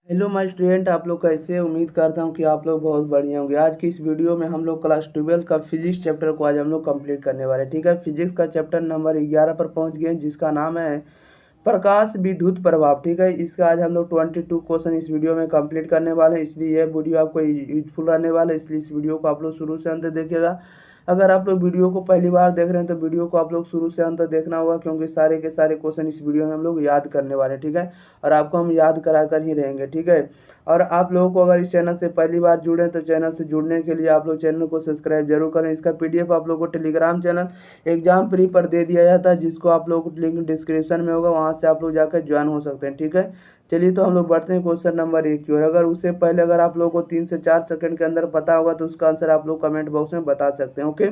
Hello my student, आप लोग कैसे? उम्मीद करता हूँ कि आप लोग बहुत बढ़िया होंगे। आज की इस वीडियो में हम लोग क्लास 12 का फिजिक्स चैप्टर को आज हम लोग कंप्लीट करने वाले हैं। ठीक है, फिजिक्स का चैप्टर नंबर 11 पर पहुंच गए हैं, जिसका नाम है प्रकाश विद्युत प्रभाव। ठीक है, इसका आज हम लोग 22 क्वेश्चन इस वीडियो में कंप्लीट करने वाले हैं, इसलिए यह वीडियो आपको यूजफुल रहने वाला है। इसलिए इस वीडियो को आप लोग शुरू से अंत तक देखिएगा। अगर आप लोग वीडियो को पहली बार देख रहे हैं तो वीडियो को आप लोग शुरू से अंत तक देखना होगा, क्योंकि सारे के सारे क्वेश्चन इस वीडियो में हम लोग याद करने वाले हैं। ठीक है, और आपको हम याद करा कर ही रहेंगे। ठीक है, और आप लोगों को अगर इस चैनल से पहली बार जुड़े हैं तो चैनल से जुड़ने के लिए आप लोग चैनल को सब्सक्राइब जरूर करें। इसका पीडीएफ आप लोग को टेलीग्राम चैनल एग्जाम प्री पर दे दिया जाता है, जिसको आप लोग को लिंक डिस्क्रिप्शन में होगा, वहां से आप लोग जाकर ज्वाइन हो सकते हैं। ठीक है, चलिए तो हम लोग बढ़ते हैं क्वेश्चन नंबर 1 की ओर। अगर उससे पहले अगर आप लोगों को 3 से 4 सेकंड के अंदर पता होगा तो उसका आंसर आप लोग कमेंट बॉक्स में बता सकते हैं। ओके,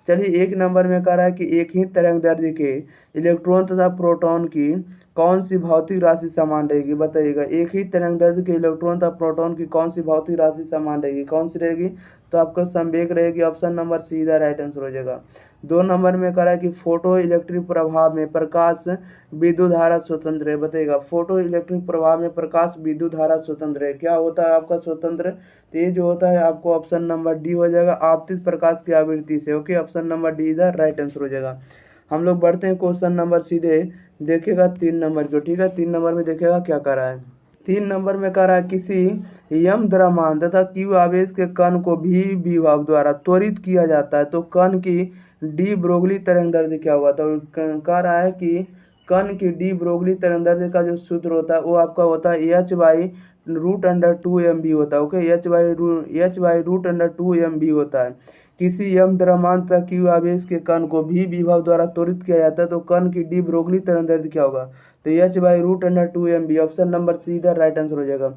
चलिए 1 नंबर में कह रहा है कि एक ही तरंग दैर्ध्य के इलेक्ट्रॉन तथा प्रोटॉन की कौन सी भौतिक राशि समान रहेगी? बताइएगा, एक ही तरंग दैर्ध्य के इलेक्ट्रॉन तथा प्रोटॉन की कौन सी भौतिक राशि समान रहेगी? कौन सी रहेगी? तो आपका संवेग रहेगी। ऑप्शन नंबर सीधा राइट आंसर हो जाएगा। 2 नंबर में कह रहा है कि फोटो इलेक्ट्रिक प्रभाव में प्रकाश विद्युत धारा स्वतंत्र है। बताइएगा, फोटो इलेक्ट्रिक प्रभाव में प्रकाश विद्युत धारा स्वतंत्र है। क्या होता है आपका स्वतंत्र? तो ये जो होता है आपको ऑप्शन नंबर डी हो जाएगा, आपतित प्रकाश की आवृत्ति से। ओके, ऑप्शन नंबर डी इधर राइट आंसर हो जाएगा। हम लोग बढ़ते हैं क्वेश्चन नंबर सीधे देखेगा 3 नंबर को। ठीक है, 3 नंबर में देखेगा क्या कर रहा है। 3 नंबर में कह रहा है किसी यम द्रव्यमान तथा क्यू आवेश के कण को भी विभव द्वारा त्वरित किया जाता है, तो कण की डी ब्रोगली तरंगदैर्ध्य क्या हुआ? तो कह रहा है कि कण की डी ब्रोगली तरंगदैर्ध्य का जो सूत्र होता है वो आपका होता है h/√2mv होता है। ओके, h/√2mv होता है। किसी यम द्रव्यमान तथा क्यू आवेश के कण को भी विभव द्वारा त्वरित किया जाता है, तो कण की डी ब्रोगली तरंगदैर्ध्य क्या होगा? तो h/√2mv। ऑप्शन नंबर सी इधर राइट आंसर हो जाएगा।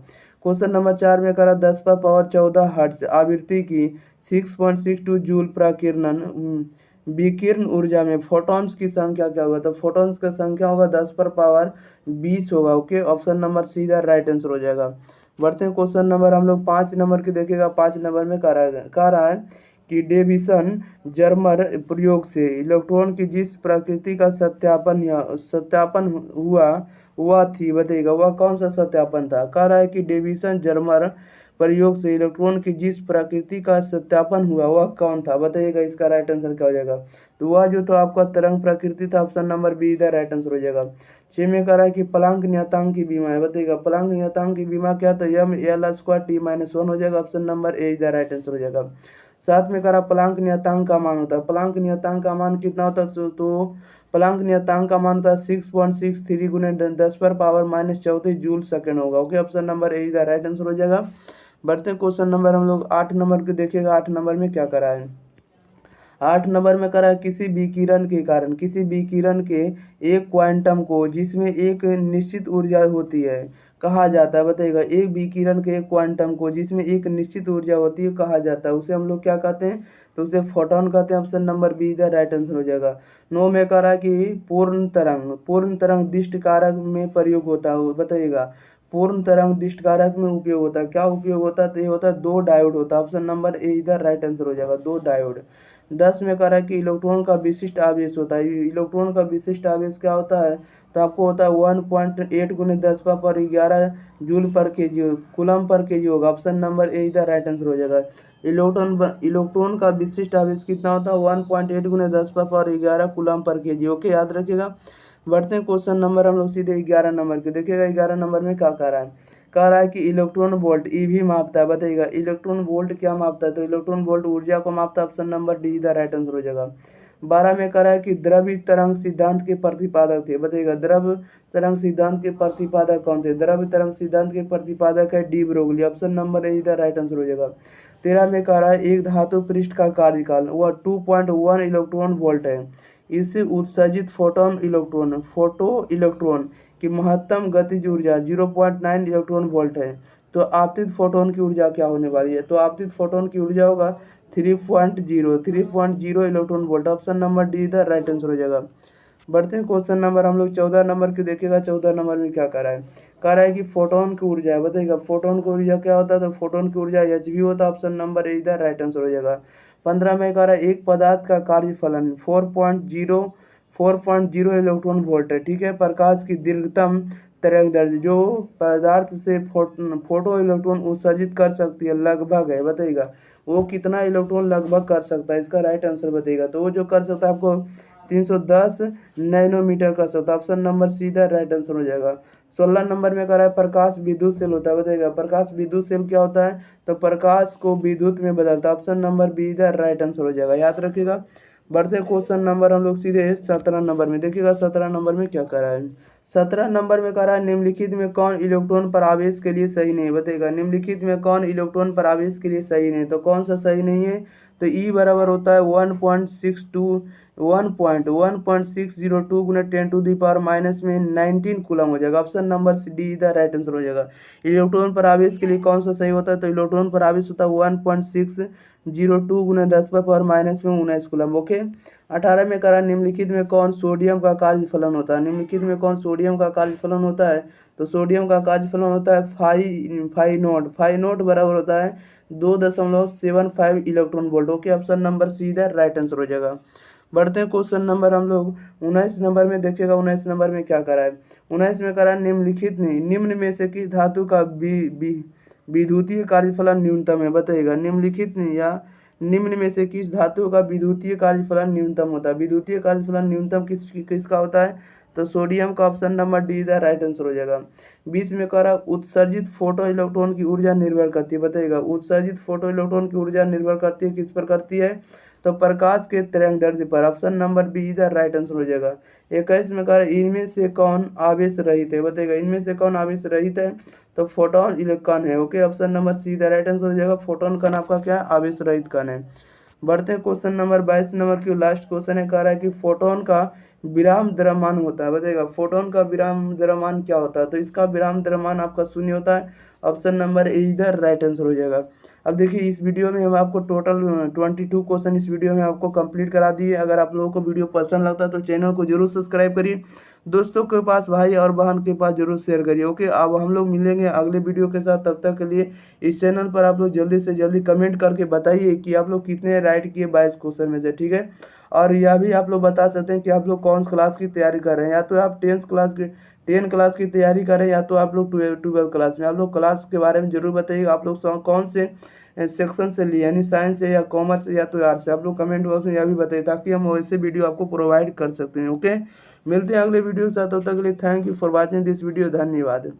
क्वेश्चन नंबर 4 में करा 10⁻14 हर्ट्ज आवृत्ति की 6.62 जूल प्रकीर्णन विकिरण ऊर्जा में फोटॉन्स की संख्या क्या होगा? तो फोटॉन्स का संख्या होगा 10⁻20 होगा। ओके, ऑप्शन नंबर सी इधर राइट आंसर हो जाएगा। बढ़ते हैं क्वेश्चन नंबर हम लोग 5 नंबर की देखेगा। 5 नंबर में कह रहा है कि डेविसन जर्मर प्रयोग से इलेक्ट्रॉन की जिस प्रकृति का सत्यापन हुआ थी, बताइएगा वह कौन सा सत्यापन था? कह रहा है कि डेविसन जर्मर प्रयोग से इलेक्ट्रॉन की जिस प्रकृति का सत्यापन हुआ वह कौन था? बताइएगा, इसका राइट आंसर क्या हो जाएगा? तो वह जो तो आपका तरंग प्रकृति था। ऑप्शन नंबर बी इधर राइट आंसर हो जाएगा। 6 में कह रहा है कि प्लांक नियतांक की विमा है। बताइएगा, प्लांक नियतांक की विमा क्या? तो m(L²T-1) हो जाएगा। ऑप्शन नंबर ए इधर राइट आंसर हो जाएगा। 7 में कह रहा प्लांक नियतांक का मान होता है। प्लांक नियतांक का मान कितना होता है? तो प्लांक नियतांक का मान होता है 6.63 गुने 10⁻−34 जूल सेकंड होगा। ओके, ऑप्शन नंबर ए इधर राइट आंसर हो जाएगा। बढ़ते हैं क्वेश्चन नंबर हम लोग 8 नंबर के देखिएगा। 8 नंबर में क्या करा है? 8 नंबर में करा है किसी विकिरण के एक क्वांटम को जिसमें एक निश्चित ऊर्जा होती है कहा जाता है। बताइएगा, एक विकिरण के एक क्वांटम को जिसमें एक निश्चित ऊर्जा होती है कहा जाता है, उसे हम लोग क्या कहते हैं? तो उसे फोटॉन कहते हैं। ऑप्शन नंबर बी इधर राइट आंसर हो जाएगा। 9 में कह रहा है कि पूर्ण तरंग दिष्ट कारक में प्रयोग होता है। बताइएगा, पूर्ण तरंग दिष्ट कारक में उपयोग होता है। क्या उपयोग होता है? तो ये होता है 2 डायोड होता है। ऑप्शन नंबर ए इधर राइट आंसर हो जाएगा, 2 डायोड। 10 में कह रहा है कि इलेक्ट्रॉन का विशिष्ट आवेश होता है। इलेक्ट्रॉन का विशिष्ट आवेश क्या होता है? तो आपको होता है 1.8 गुने 10⁻11 जूल पर केजी, कूलम पर केजी होगा। ऑप्शन नंबर ए इधर राइट आंसर हो जाएगा। इलेक्ट्रॉन का विशिष्ट आवेश कितना होता है? 1.8 गुने 10⁻11 कूलम पर केजी। ओके, याद रखिएगा। बढ़ते हैं क्वेश्चन नंबर हम लोग सीधे 11 नंबर के देखिएगा। 11 नंबर में क्या कह रहा है? कह रहा है कि इलेक्ट्रॉन वोल्ट ईवी मापता है। बताइएगा, इलेक्ट्रॉन वोल्ट क्या मापता है? तो इलेक्ट्रॉन वोल्ट ऊर्जा को मापता है। ऑप्शन नंबर डी इधर राइट आंसर हो जाएगा। 12 में कह रहा है कि द्रव्य तरंग सिद्धांत के प्रतिपादक थे। बताइएगा, द्रव्य तरंग सिद्धांत के प्रतिपादक कौन थे? द्रव्य तरंग सिद्धांत के प्रतिपादक है de Broglie. Option number A इधर राइट आंसर हो जाएगा। 13 में कह रहा है एक धातु पृष्ठ का कार्यकाल वह 2.1 इलेक्ट्रॉन वोल्ट है। इससे उत्सर्जित फोटो इलेक्ट्रॉन की महत्तम गतिज ऊर्जा 0.9 इलेक्ट्रॉन वोल्ट है। तो आपतित फोटोन की ऊर्जा क्या होने वाली है? तो आपतित फोटोन की ऊर्जा होगा 3.0 electron volt. Option number D इधर राइट आंसर हो जाएगा। बढ़ते हैं क्वेश्चन नंबर हम लोग 14 नंबर की देखिएगा। 14 नंबर में क्या कह रहा है? कह रहा है कि फोटोन की ऊर्जा है। बताइएगा, फोटोन की ऊर्जा क्या होता है? तो फोटोन की ऊर्जा एच होता है। ऑप्शन नंबर ए इधर राइट आंसर हो जाएगा। 15 में कह रहा है एक पदार्थ का कार्यफलन 4.0 इलेक्ट्रॉन वोल्ट है। ठीक है, प्रकाश की दीर्घतम तरंगदैर्ध्य जो पदार्थ से फोटो इलेक्ट्रॉन उत्सर्जित कर सकती है लगभग है, बताइएगा वो कितना इलेक्ट्रॉन लगभग कर सकता है, इसका राइट आंसर बताइएगा। तो वो जो कर सकता है आपको 310 नैनोमीटर कर सकता है। ऑप्शन नंबर सी इधर राइट आंसर हो जाएगा। 16 नंबर में कह रहा है प्रकाश विद्युत सेल होता है, बताइएगा प्रकाश विद्युत सेल क्या होता है, तो प्रकाश को विद्युत में बदलता है। ऑप्शन नंबर बी इधर राइट आंसर हो जाएगा, याद रखिएगा। बढ़ते क्वेश्चन नंबर हम लोग सीधे 17 नंबर में, देखिएगा 17 नंबर में क्या कह रहा है। 17 नंबर में कह रहा है निम्नलिखित में कौन इलेक्ट्रॉन पर आवेश के लिए सही नहीं है, बताइएगा निम्नलिखित में कौन इलेक्ट्रॉन पर आवेश के लिए सही नहीं है, तो कौन सा सही नहीं है, तो ई बराबर होता है 1.602 गुना 10⁻⁻⁻ में 19 कूलम हो जाएगा। ऑप्शन नंबर डी इधर राइट आंसर हो जाएगा। इलेक्ट्रॉन पर आवेश के लिए कौन सा सही होता है, तो इलेक्ट्रॉन पर आवेश होता है 1.602 गुना 10⁻⁻19 कूलम। ओके। 18 में करा निम्नलिखित में कौन सोडियम का कार्यफलन होता है, निम्नलिखित में कौन सोडियम का कार्यफलन होता है, तो सोडियम का कार्यफलन होता है फाई नोट बराबर होता है 2.75 electron volt. Okay, option number C इधर राइट आंसर हो जाएगा। बढ़ते हैं क्वेश्चन नंबर हम लोग 19 नंबर में, देखिएगा 19 नंबर में क्या करा है। 19 में करा निम्नलिखित निम्न में से किस धातु का विद्युतीय कार्यफलन न्यूनतम है, बताइएगा निम्नलिखित या निम्न में से किस धातु का विद्युतीय कार्यफलन न्यूनतम होता है। विद्युतीय कार्यफलन न्यूनतम किसका होता है, तो सोडियम का। ऑप्शन नंबर डी इधर राइट आंसर हो जाएगा। 20 में कह रहा उत्सर्जित फोटो इलेक्ट्रॉन की ऊर्जा निर्भर करती है, बताइएगा उत्सर्जित फोटो इलेक्ट्रॉन की ऊर्जा निर्भर करती है किस पर करती है, तो प्रकाश के तरंगदैर्ध्य पर। ऑप्शन नंबर बी इधर राइट आंसर हो जाएगा। 21 में कह रहा इनमें से कौन आवेश रहित है, बताइएगा इनमें से कौन आवेश रहित है, तो फोटोन इलेक्ट्रॉन है। ओके, ऑप्शन नंबर सी इधर राइट आंसर हो जाएगा। फोटोन कण आपका क्या आवेश रहित कण है। बढ़ते हैं क्वेश्चन नंबर 22 नंबर की लास्ट क्वेश्चन है, कह रहा है कि फोटोन का विराम द्रव्यमान होता है, बताइएगा फोटोन का विराम द्रव्यमान क्या होता है, तो इसका विराम द्रव्यमान आपका शून्य होता है। ऑप्शन नंबर ए इधर राइट आंसर हो जाएगा। अब देखिए इस वीडियो में हम आपको टोटल 22 क्वेश्चन इस वीडियो में आपको कंप्लीट करा दिए। अगर आप लोगों को वीडियो पसंद लगता है तो चैनल को जरूर सब्सक्राइब करिए, दोस्तों के पास भाई और बहन के पास जरूर शेयर करिए। ओके, अब हम लोग मिलेंगे अगले वीडियो के साथ, तब तक के लिए इस चैनल पर आप लोग जल्दी से जल्दी कमेंट करके बताइए कि आप लोग कितने राइट किए 22 क्वेश्चन में से, ठीक है। और यह भी आप लोग बता सकते हैं कि आप लोग कौन सी क्लास की तैयारी कर रहे हैं, या तो आप 10 क्लास की तैयारी करें, या तो आप लोग 12 क्लास में। आप लोग क्लास के बारे में जरूर बताइए, आप लोग कौन से सेक्शन से लिए, यानी साइंस से या कॉमर्स से या तो आर्ट्स से। आप लोग कमेंट बॉक्स में यह भी बताइए ताकि हम वैसे वीडियो आपको प्रोवाइड कर सकते हैं। ओके, मिलते हैं अगले वीडियो के साथ, तब तक के लिए thank you for watching this video, धन्यवाद।